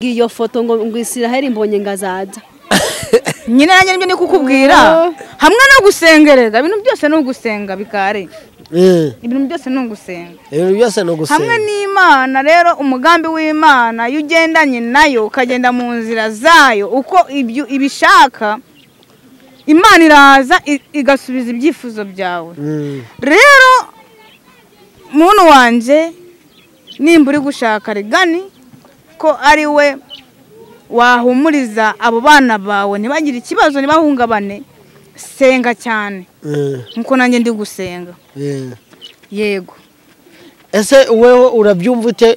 iyo foto ngo Israel mbonye ngazaza nyine nanjye nibyo ni kukubwira hamwe no gusengereza ibintu byose no gusenga bikare ibintu byose no gusenga hamwe n'Imana rero umugambi w'Imana yugendanye nayo ukagenda mu nzira zayo uko ibishaka Imana iraza igasubiza ibyifuzo byawe rero muntu wanje nimba uri gushaka Regani ko ari we wahumuriza abo bana bawe ntibagire ikibazo ntibahungabane senga cyane nkuko nanjye ndi gusenga yego ese wewe urabyumva ute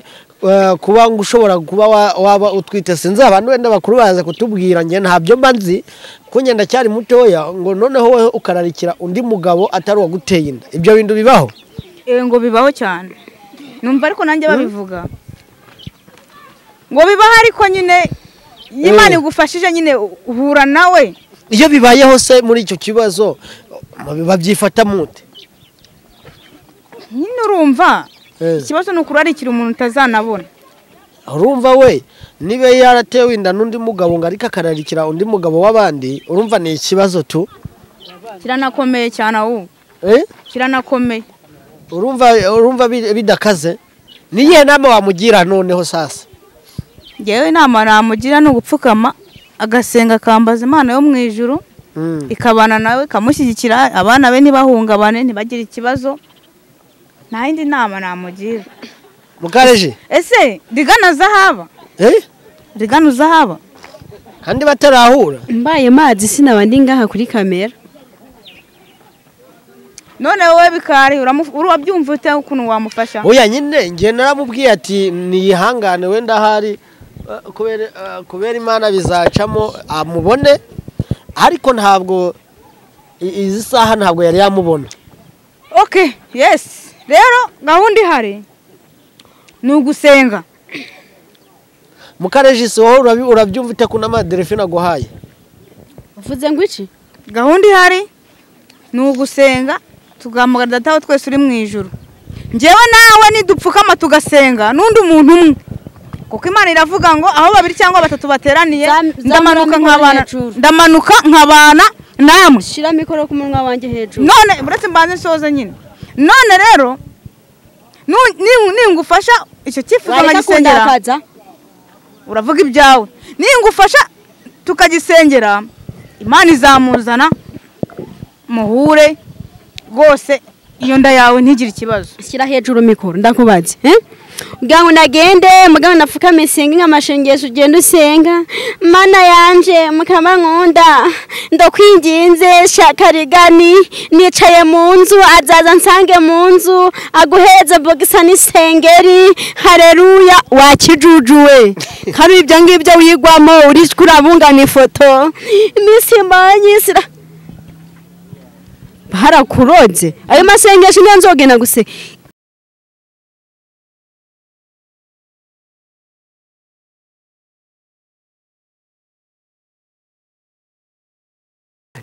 kuba ngushobora kuba waba utwite sinzi abantu wenda bakuru baza kutubwira nge ntabyo mbanzi kunyenda cyari mutoya ngo noneho wewe ukararikira undi mugabo atari waguteye inda ibyo bintu bibaho ngo bibaho cyane numva ariko nanjye babivuga ngo bibaho ariko nyine Imana igufashije nyine uhura nawe iyo bibayeho se muri icyo kibazo babyifata mute nyine urumva ikibazo ni ukurarikira umuntu utazanabona urumva we niba yaratewe inda n'undi mugabo ngo ariko akararikira undi mugabo w'abandi urumva ni ikibazo tu kiranakomeye cyane ahubwo kiranakomeye urumva bidakaze niyihe nama wamugira noneho sasa ngewe inama namugira no gupfukama agasenga akambaza Imana yo mu ijuru ikabana nawe ikamushyigikira abana be ntibahungabane ntibagire ikibazo nta yindi nama namugira mukareje ese Regani zahaba Regani uzahaba kandi batarahura mbaye mazi sinabandi ngaha kuri kamera none wowe bikari urabyumva ute ukuntu wamufasha oya nyine nge naramubwiye ati niyihangane wenda hari kubera Imana bizacamo amubone ariko ntabwo izi saha ntabwo yari yamubona okay yes rero gahunda ihari ni ugusenga mukarejisi wowe urabyumva ute kuna Delphine aguhaye uvuze ngo iki gahunda ihari ni ugusenga tugamugara dataho twese uri mu ijuru ngewe nawe nidupfukama tugasenga n'undi muntu umwe kuko Imana iravuga ngo aho babiri cyangwa batatu bateraniye ndamanuka nkabana namwe shira mikoro ku munwa wanjye hejuru none buretse mbanze nsoze nyine none rero ningufasha icyo cyifuzo nkagisengera uravuga ibyawe ningufasha tukagisengera Imana izamuzana muhure rwose iyo nda yawe ntigire ikibazo shyira hejuru mikoro ndakubaze Gangu nagende mugabo nafukame senga nk'amashengesho ugenda usenga Mana yanje mukama nkunda ndakwinginze shaka Regani nicaye mu nzu azaza nsange mu nzu aguheze bogisa n'isengeri haleluya wakijujuwe kandi ibyo ngibyo wigwamo uri kurabungana ifoto imisimba nyisira barakuroze ayo masengesho niyo nzogena guse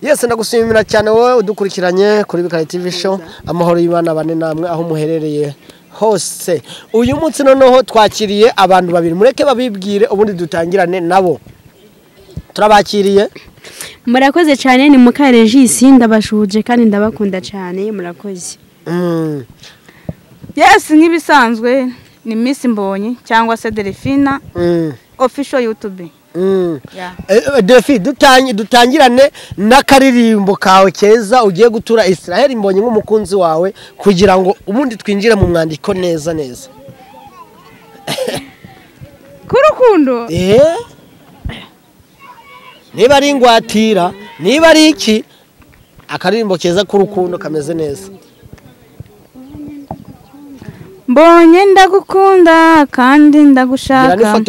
Yes nagushimira cyane wowe udukurikiranye kuri Bikari TV show amahoro y'Imana bane namwe aho muherereye hose uyu munsi noneho twakiriye abantu babiri mureke babibwire ubundi dutangirane nabo turabakiriye murakoze cyane ni Mukarejisi ndabashuje kandi ndabakunda cyane murakoze yes nk'ibisanzwe ni Miss Mbonyi cyangwa se Delphine official YouTube Delphine dutangirane n'akaririmbo kawe keza ugiye gutura Israel Mbonyi nk'umukunzi wawe kugira ngo ubundi twinjire mu mwandiko neza kurukundo niba ari ingwatira niba ari iki akaririmbo keza k'urukundo kameze neza Mbonye ndagukunda kandi ndagushaka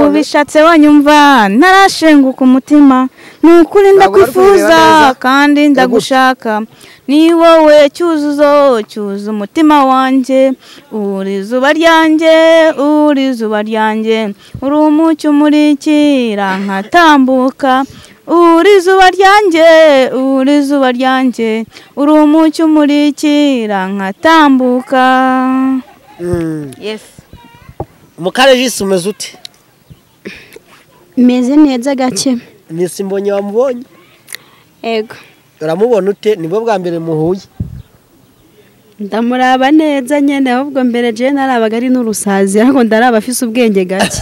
ubishatse wanyumva ntarashenguka umutima nukuri ndakwifuza kandi ndagushaka ni wowe cyuzuzo umutima wanjye uri zuba ryanjye uri umucyo umurikira nkatambuka uri zuba ryanjye uri umucyo umurikira nkatambuka yes Mukarejisi umeze ute meze neza gake. Miss Mbonyi wamubonye? Ego. Uramubona ute? Nibwo bwa mbere muhuye? Ndamuraba neza nyene ahubwo mbere je narabaga ari n'urusazi ariko ndaraba afise ubwenge gake.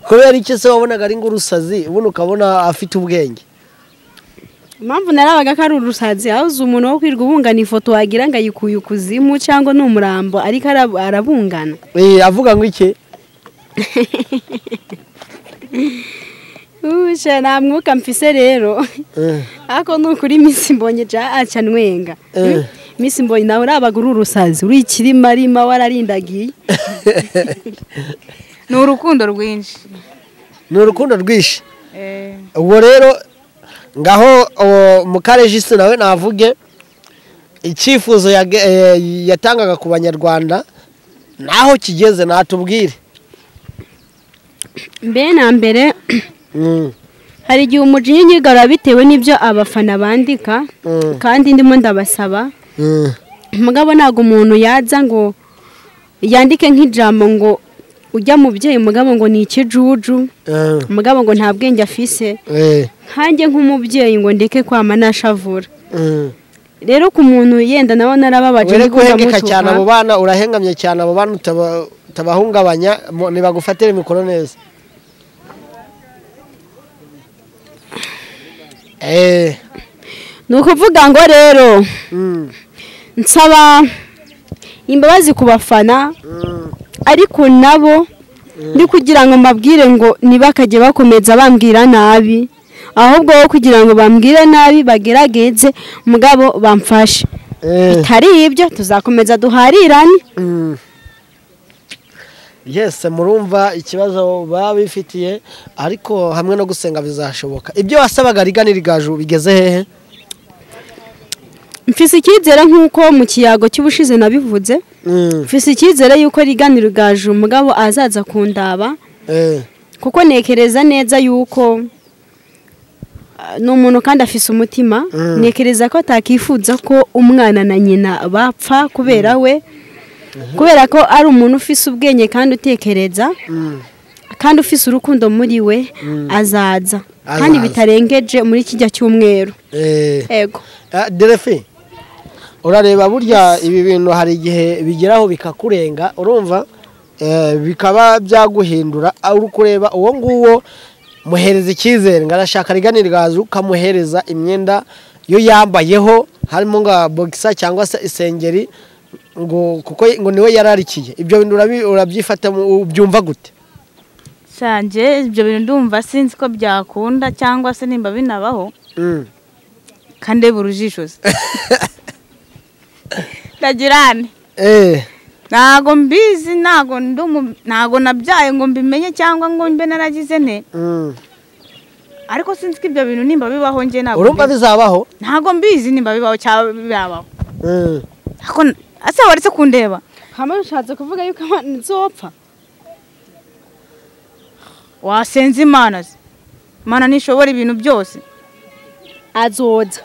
Kubera iki se wabonaga ari ngurusazi ubuno ukabona afite ubwenge? Impamvu narabaga ko ari urusazi ahuze umuntu wo kwirwa ubungana ifoto wagira ngo ayikuye ukuzimu cyangwa n'umurambo ariko arabungana. Avuga ngo iki? Usha na mwuka mfise rero. Ako nukuri Miss Mbonyi ja aca nwenga. Miss Mbonyi nawe urabaga urusazi uri ikirimarima wararindagiye. Ni urukundo rwinshi. Ni urukundo rwishi. Ubwo rero ngaho mukarejisi nawe navuge icyifuzo yatangaga ku banyarwanda naho kigeze natubwire. Mbe na mbere hari igihe umujinya nyigara bitewe n'ibyo abafana bandika kandi ndimo ndabasaba mugabo nago umuntu yaza ngo yandike nk'ijambo ngo ujya mu byeyi mugabo ngo ni ikijuju mugabo ngo nta bwenge afise hanjye nk'umubyeyi ngo ndeke kwama nashavura. Rero ku muntu yenda nawe narababaje niko ndamutuka cyane abo bana urahengamye cyane abo bana utabahungabanya nibagufatire mikoro neza. Nukuvuga ngo rero nsaba imbabazi ku bafana ariko nabo ndi kugira ngo mbabwire ngo nibakaje bakomeza bambwira nabi ahubwo kugira ngo bambwire nabi bagerageze mugabo bamfashe bitari ibyo tuzakomeza duharirane. Yes, murumva ikibazo babifitiye ariko hamwe no gusenga bizashoboka. Ibyo wasabaga riganira igaju bigeze hehe? Mfise icyizere nkuko mu kiyago cy'ubushize nabivuze. Mfise icyizere yuko riganira igaju mugabo azaza kundaba. Kuko nekereza neza yuko n'umuntu kandi afise umutima nekereza ko atakifuza ko umwana na nyina bapfa kubera we. Kubera ko ari umuntu ufise ubwenge kandi utekereza kandi ufise urukundo muri we azaza kandi bitarengeje muri kijya cy'umweru. Ego Derefe urareba burya ibi bintu hari igihe bigeraho bikakurenga urumva bikaba byaguhindura uri kureba uwo nguwo muhereza icyizere ngarashaka riganira gazu kamuhereza imyenda yo yambayeho harimo nga boxer cyangwa se isengeri ngo kuko ngo niwe yararikiye. Ibyo bintu urabyifata ubyumva gute? Sanje ibyo bintu ndumva sinzi ko byakunda cyangwa se nimba binabaho kandi burujisho ndagirane nago mbizi nago nabyaye ngo mbimenye cyangwa ngo mbe naragize ne ariko sinzi ko ibyo bintu nimba bibaho nge nago urumva bizabaho nago mbizi nimba bibaho cyangwa bibaho ako ase waretse kundeba hamwe ushatse kuvuga yuko nzopfa wasenze Imana nishobora ibintu byose azoza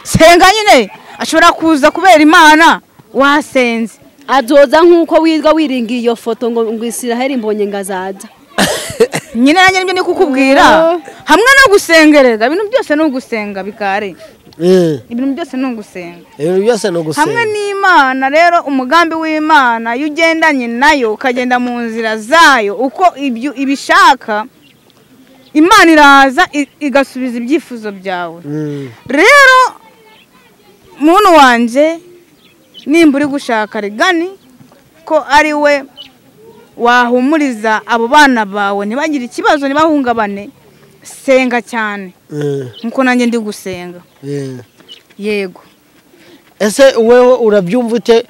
senga nyine ashobora kuza kubera Imana wasenze azoza nkuko wirwa wiringiye iyo foto ngo Israel Mbonyi ngazaza nyine nanjye nibyo ni kukubwira hamwe no gusengereza ibintu byose no gusenga bikare ibintu byose no gusenga hamwe n'Imana. Rero umugambi w'Imana yugendanye nayo ukagenda mu nzira zayo uko ibyo ibishaka Imana iraza igasubiza ibyifuzo byawe. Rero muntu wanje nimba uri gushaka rigani ko ari we wahumuriza abo bana bawe ntibagire ikibazo ntibahungabane senga cyane nkuko nanjye ndi gusenga. Yego ese wewe urabyumva ute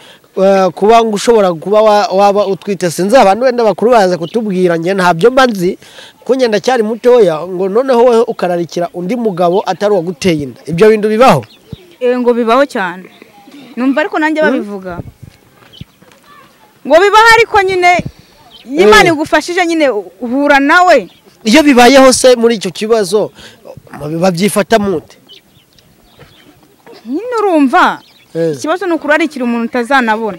kuba ngo ushobora kuba waba utwite sinzi abantu wenda bakuru baza kutubwira nge ntabyo mbanzi kunyenda cyari mutoya ngo noneho wewe ukararikira undi mugabo atari waguteye inda ibyo bintu bibaho? Ngo bibaho cyane numva ariko nanjye babivuga ngo bibaho ariko nyine Imana igufashije nyine uhura nawe. Iyo bibayeho se muri icyo kibazo babyifata mute? Nyine urumva ikibazo ni ukurarikira umuntu utazanabona.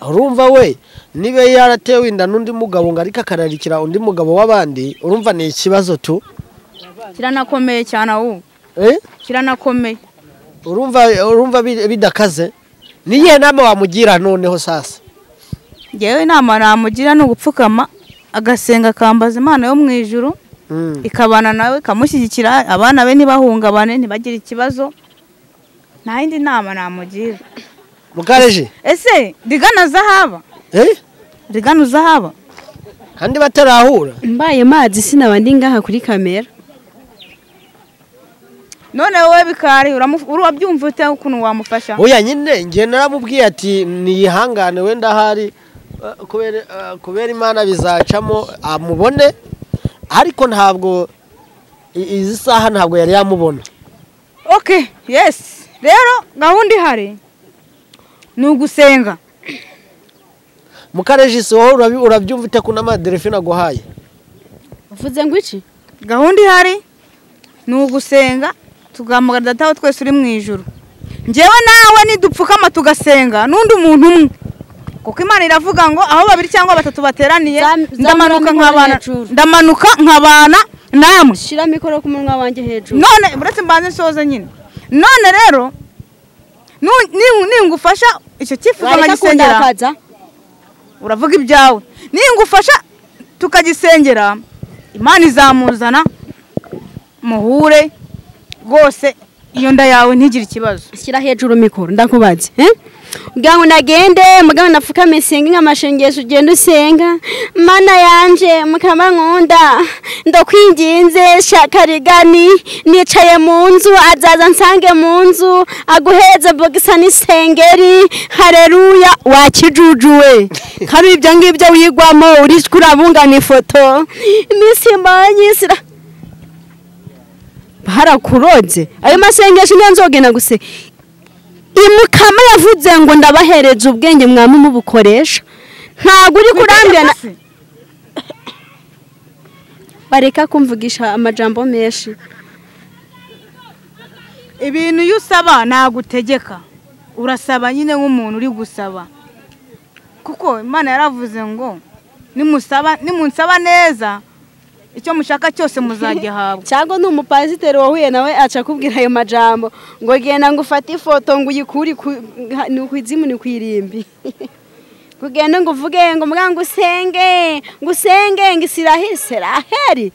Urumva we niba yaratewe inda n'undi mugabo ngo ariko akararikira undi mugabo w'abandi urumva ni ikibazo tu kiranakomeye cyane ahubwo kiranakomeye urumva bidakaze niyihe nama wamugira noneho sasa ngewe inama namugira ni ugupfukama agasenga akambaza Imana yo mu ijuru ikabana nawe ikamushyigikira abana be ntibahungabane ntibagire ikibazo nta yindi nama namugira mukareje ese rigana zahaba rigana zahaba kandi batarahura mbaye mazi sinabandi ngaha kuri kamera none wowe bikari urabyumva ute ukuntu wamufasha oya nyine nge naramubwiye ati niyihangane wenda hari kubera Imana bizacamo amubone ariko ntabwo izi saha ntabwo yari yamubona okay yes rero gahunda ihari ni ugusenga mukarejisi wowe urabyumva ute kuna madelefine aguhaye uvuze ngo iki gahunda ihari ni ugusenga tugahamagara data wa twese uri mu ijuru njyewe nawe nidupfukama tugasenga n'undi muntu umwe kuko Imana iravuga ngo aho 2 cyangwa 3 bateraniye ndamanuka nkabana namwe shira mikoro ku munwa wanjye hejuru none buretse mbanze nsoza nyine none rero ningufasha icyo cyifuzo nkagisengera uravuga ibyawe ningufasha tukagisengera Imana izamuzana muhure rwose iyo nda yawe ntigire ikibazo shyira hejuru mikoro ndakubaze ubwangu nagende mugabo napfukame senga nk'amashengesho ugenda usenga Mana yanje mukama nkunda ndakwinginze shaka rigani nicaye mu nzu azaza nsange mu nzu aguheze bogisa n'isengeri haleluya wakijujuwe kandi ibyo ngibyo wigwamo uri kurabungana ifoto imisimbanyisira harakuroze ayo masengesho nenzogena guse imukama yavuze ngo ndabahereza ubwenge mwami mubukoresha ntago uri kurambirana bareka kumvugisha amajambo menshi ibintu yusaba nagutegeka urasaba nyine nk'umuntu uri gusaba kuko Imana yaravuze ngo nimunsaba neza icyo mushaka cyose muzagihabwa cyangwa n'umupasiteri wahuye nawe aca kubwira ayo majambo ngo genda ngo ufate ifoto ngo uyikuri ni kwizimu ni kwirimbi kugenda ngo uvuge ngo muganga usenge ngo isiraheri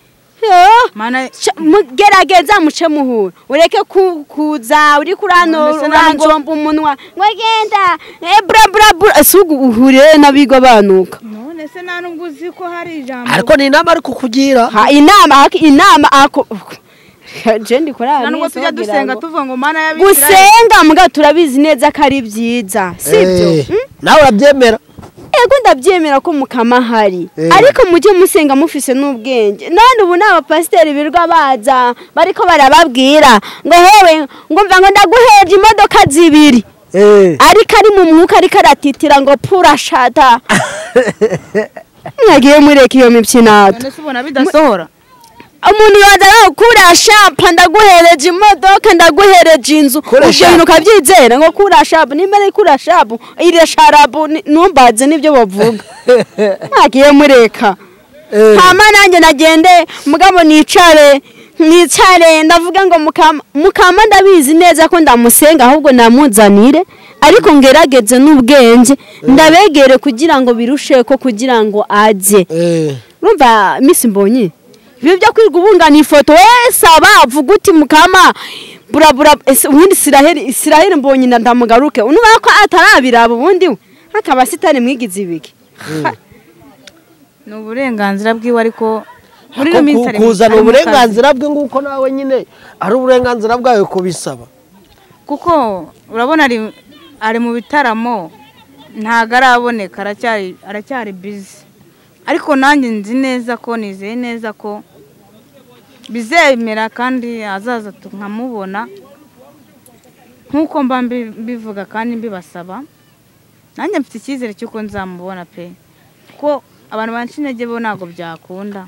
gerageza muce muhura ureke kuza uri kurano uranjomba umunwa ngo genda bra sugu uhure nabigo banuka none se nta nubwo uzi ko hari ijambo ariko ni inama ari kukugira inama ako jendi korani nubwo tujya dusenga tuvuga ngo Mana yabisira gusenga muga turabizi neza ko ari byiza sibyo nawe urabyemera ego ndabyemera ko mukama hari ariko mujye musenga mufise n'ubwenge none ubu n'abapasiteri birwa baza bariko barababwira ngo hewe ngo mva ngo ndaguheje imodoka 2 ariko ari mu mwuka ariko aratitira ngo pura shata mwagiye mureka iyo mibyinato none se ubona bidasohora umuntu yadara kurashapa ndaguhereje imodoka ndaguhereje inzu ubyo ukabyizera ngo kurashapa nimere kurashapu ire sharabu numbaze nibyo bavuga ntagiye mureka hama nanjye nagende mugabo nicare ndavuga ngo mukama ndabizi neza ko ndamusenga ahubwo namuzanire ariko ngerageze n'ubwenge ndabegere kugira ngo birushe ko kugira ngo aje urumva Miss Mbonyi ibyo byo kwiga ubungana ifoto wese abavuga uti mukama burabura ubundi Isiraheli Mbonyi ndamugaruke unuba ko atarabiraba ubundi akaba sitani mwigize ibiki ni uburenganzira bwiwe ariko muri minsi kuzana uburenganzira bwe nguko nawe nyine ari uburenganzira bwawe kubisaba kuko urabona ari mu bitaramo ntago araboneka aracyari busy ariko nanjye nzi neza ko nizeye neza ko bizemera kandi azaza tukamubona nkuko mba bivuga kandi mbibasaba nanjye mfite icyizere cy'uko nzamubona pe ko abantu banshintege bo ntago byakunda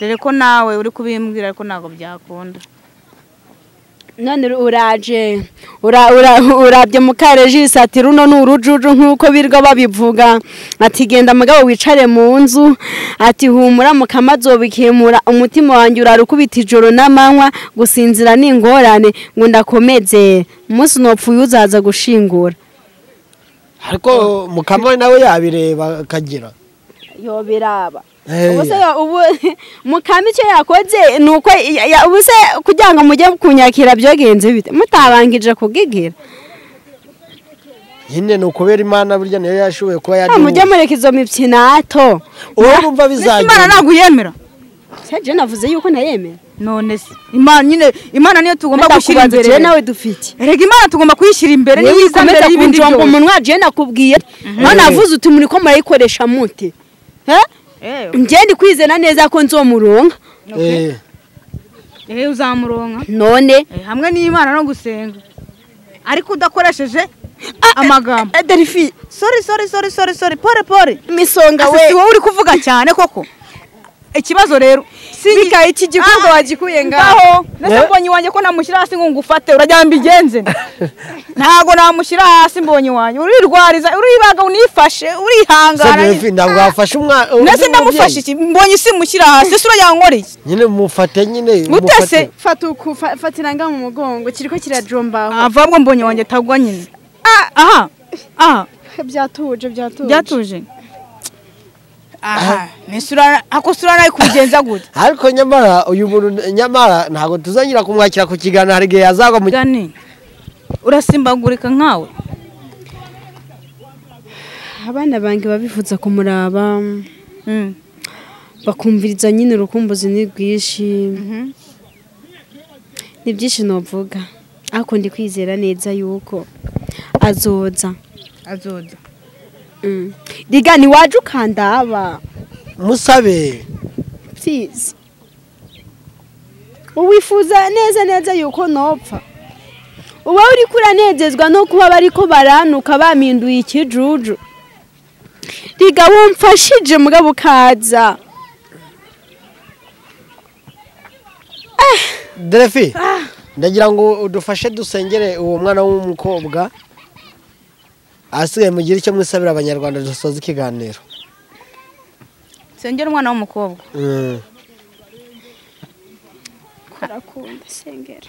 dore ko nawe uri kubimbwira ariko ntago byakunda none uraje urabye mukarejisi ati runo ni urujuju nk'uko birwa babivuga ati genda mugabo wicare mu nzu ati humura mukama azobikemura umutima wanjye urarukubita ijoro n'amanywa gusinzira n'ingorane ngo ndakomeze umunsi nopfuye uzaza gushingura ariko mukama nawe yabireba akagira yo biraba ubuse ubu mukama icyo yakoze nuko ubuse kugira ngo mujye kunyakira byogenze bite mutabangije kugigira nyine nukubera Imana burya niyo yashoboye kuba yaje mujye mureka izo mipyinato uwo urumva bizagenda Imana ntabwo yemera seje navuze yuko ntayemera none se Imana niyo tugomba gushyira imbere nawe dufite rega Imana tugomba kuyishyira imbere niyiza mbere y'ibindi byose umunwa je nakubwiye none avuze uti muri ko murayikoresha mute ngende kwizena neza ko nzomuronka uzamuronka none hamwe n'Imana no gusenga ariko udakoresheje amagambo Delphi sorry pore misonga we wowe uri kuvuga cyane koko ikibazo rero bika iki gikorwa wagikuye ngaho nese mbonye wanjye ko namushyira hasi ngo ngufate urajya mbigenze ntago namushyira hasi mbonye wanjye urirwariza uribaga unifashe urihangana ntabwo wafashe umwana nese ndamufashe iki mbonye isi mushyira hasi ese urajya nkora iki nyine mufate nyine mutese fatira nga mu mugongo kiriko kirajombaho avabwo mbonye wanjye tagwa nyine aha byatuje aha nesura akosura nayo kugenza gute ariko nyamara uyu muntu nyamara ntago tuzanyira kumwakira ku kigana hari gihe yazagwa mu gani urasimbagurika nkawe abana bange babifuza kumuraba bakumviriza nyine urukumbuzi ni rwishi ni byinshi novuga ariko ndi kwizera neza yuko azoza Digani waje ukandaba musabe please uwifuza neza yuko nopfa uba uri kuranezezwa no kuba bariko baranuka baminduye ikijuju Diga wumfashije mugabo kaza Delphi ndagira ngo udufashe dusengere uwo mwana w'umukobwa asigaye mu gihe cyo mwisabira abanyarwanda dusoza ikiganiro sengera umwana w'umukobwa kurakunda sengera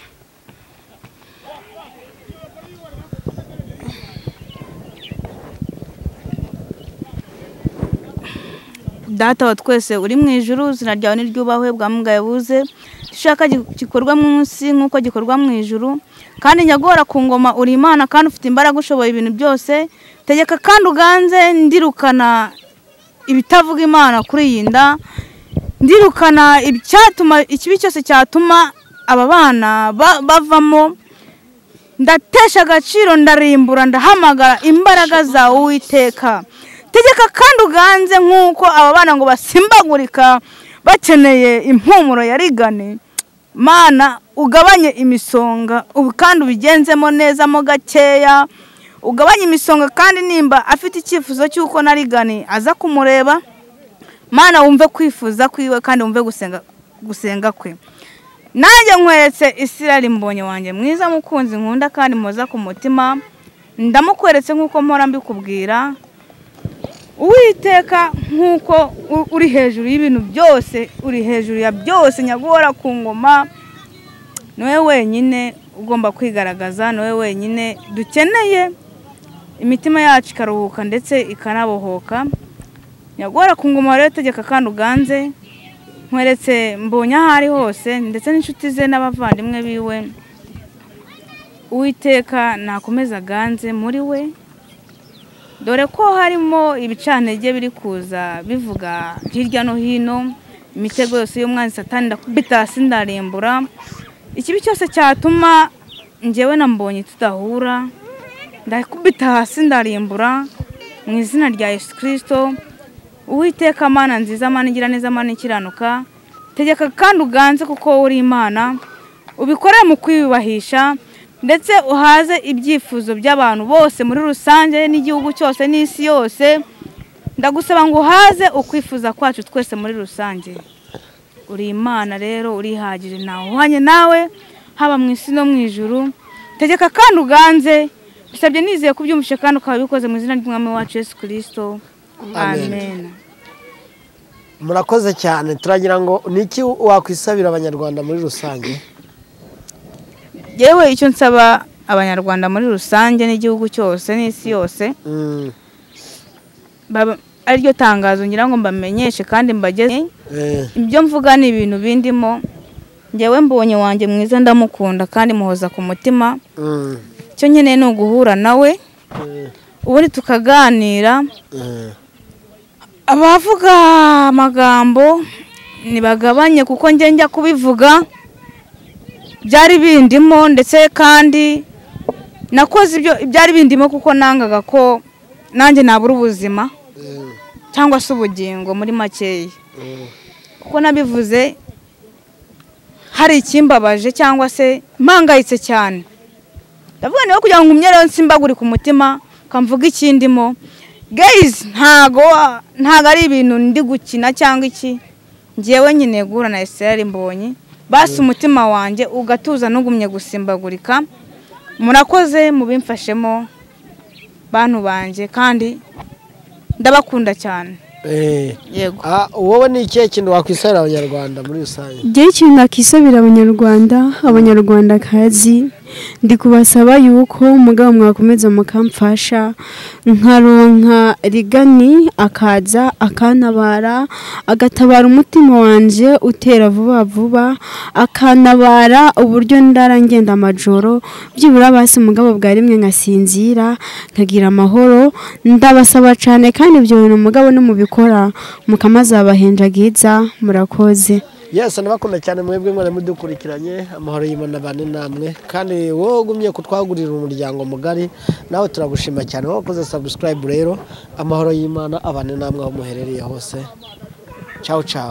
Data wa twese uri mu ijuru izina ryawe niryubahwe bwamugaye buze dushaka gikorwa munsi nkuko gikorwa mu ijuru kandi nyagora ku ngoma uri Imana kandi ufite imbaraga ushoboye ibintu byose tegeka kandi uganze ndirukana ibitavuga Imana kuri iyi nda ndirukana icyatuma ikibi cyose cyatuma aba bana bavamo ndatesha agaciro ndarimbura ndahamagara imbaraga zawe Uwiteka tegeka kandi uganze nkuko aba bana ngo basimbagurika bakeneye impumuro ya rigane Mana ugabanye imisonga ubu kandi ubigenzemo neza mo gakeya ugabanye imisonga kandi nimba afite icyifuzo cy'uko narigane aza kumureba Mana wumve kwifuza kwiwe kandi wumve gusenga kwe nanjye nkweretse Isirayeli mbonye wanjye mwiza mukunzi nkunda kandi moza ku mutima ndamukweretse nkuko mpora mbikubwira Uwiteka nkuko uri hejuru y'ibintu byose uri hejuru ya byose nyagora ku ngoma niwe wenyine ugomba kwigaragaza niwe wenyine dukeneye imitima yacu ikaruhuka ndetse ikanabohoka nyagora ku ngoma rero tegeka kandi uganze nkweretse mbonye aho ari hose ndetse n'inshuti ze n'abavandimwe biwe Uwiteka nakomeza aganze muri we dore ko harimo ibicantege biri kuza bivuga hirya no hino imitego yose y'umwanzi Satani ndakubita hasi ndarimbura ikibi cyose cyatuma njyewe na mbonye tudahura ndakubita hasi ndarimbura mu izina rya Yesu Kristo Uwiteka Mana nziza Mana igira neza Mana ikiranuka tegeka kandi uganze kuko uri Imana ubikorere mu kwiyubahisha ndetse uhaze ibyifuzo by'abantu bose muri rusange n'igihugu cyose n'isi yose ndagusaba ngo uhaze ukwifuza kwacu twese muri rusange uri Imana rero urihagije nawe uhanye nawe haba mu isi no mu ijuru. Tegeka kandi uganze, bisabye nizeye kubyumvishe kandi ukaba bikoze mu izina ry'Umwami wacu Yesu Kristo. Amen. Murakoze cyane. Turagira ngo niki wakwisabira abanyarwanda muri rusange? Yewe icyo nsaba abanyarwanda muri rusange n'igihugu cyose n'isi yose, ariryo tangazo ngira ngo mbamenyeshe kandi mbageze. Ibyo mvuga ni ibintu bindimo. Njyewe mbonye wanjye mwiza ndamukunda kandi muhoza ku mutima. Icyo nkeneye ni uguhura nawe, ubundi tukaganira. Abavuga amagambo nibagabanye kuko njya kubivuga byari bindimo, ndetse kandi nakoze ibyo byari bindimo kuko nangaga ko nanjye nabura ubuzima cyangwa se ubugingo muri makeya. Kuko nabivuze hari ikimbabaje cyangwa se mpangayitse cyane. Ndavuga niba kugira ngo umye rero nsimbagure ku mutima kamvuga ikindimo. Guys, ntago ari ibintu ndi gukina cyangwa iki. Ngiyewe nyine gura na Esther Mbonyi. Basi umutima wanjye ugatuza nugumye gusimbagurika. Murakoze mubimfashemo bantu banje kandi ndabakunda cyane. Yego. Wowe ni ikihe kintu wakwisabira abanyarwanda muri rusange? Igihe ikintu nakisabira abanyarwanda kazi, ndi kubasaba yuko umugabo mwakomeza mukamfasha nkaronka rigani akaza akantabara, agatabara umutima wanje utera vuba vuba, akantabara uburyo ndarangenda amajoro byibura basi umugabo bwa rimwe ngasinzira nkagira amahoro. Ndabasaba cyane kandi ibyo bintu umugabo no mubikora mukamazabahenjagiza. Murakoze. Yes, nabakunda cyane mwebwe mwari mudukurikiranye. Amahoro y'Imana bane namwe kandi wowe ugumye kutwagurira umuryango mugari, nawe turagushima cyane. Wakoze subscribe rero. Amahoro y'Imana abane namwe aho muherereye hose. Ciao ciao.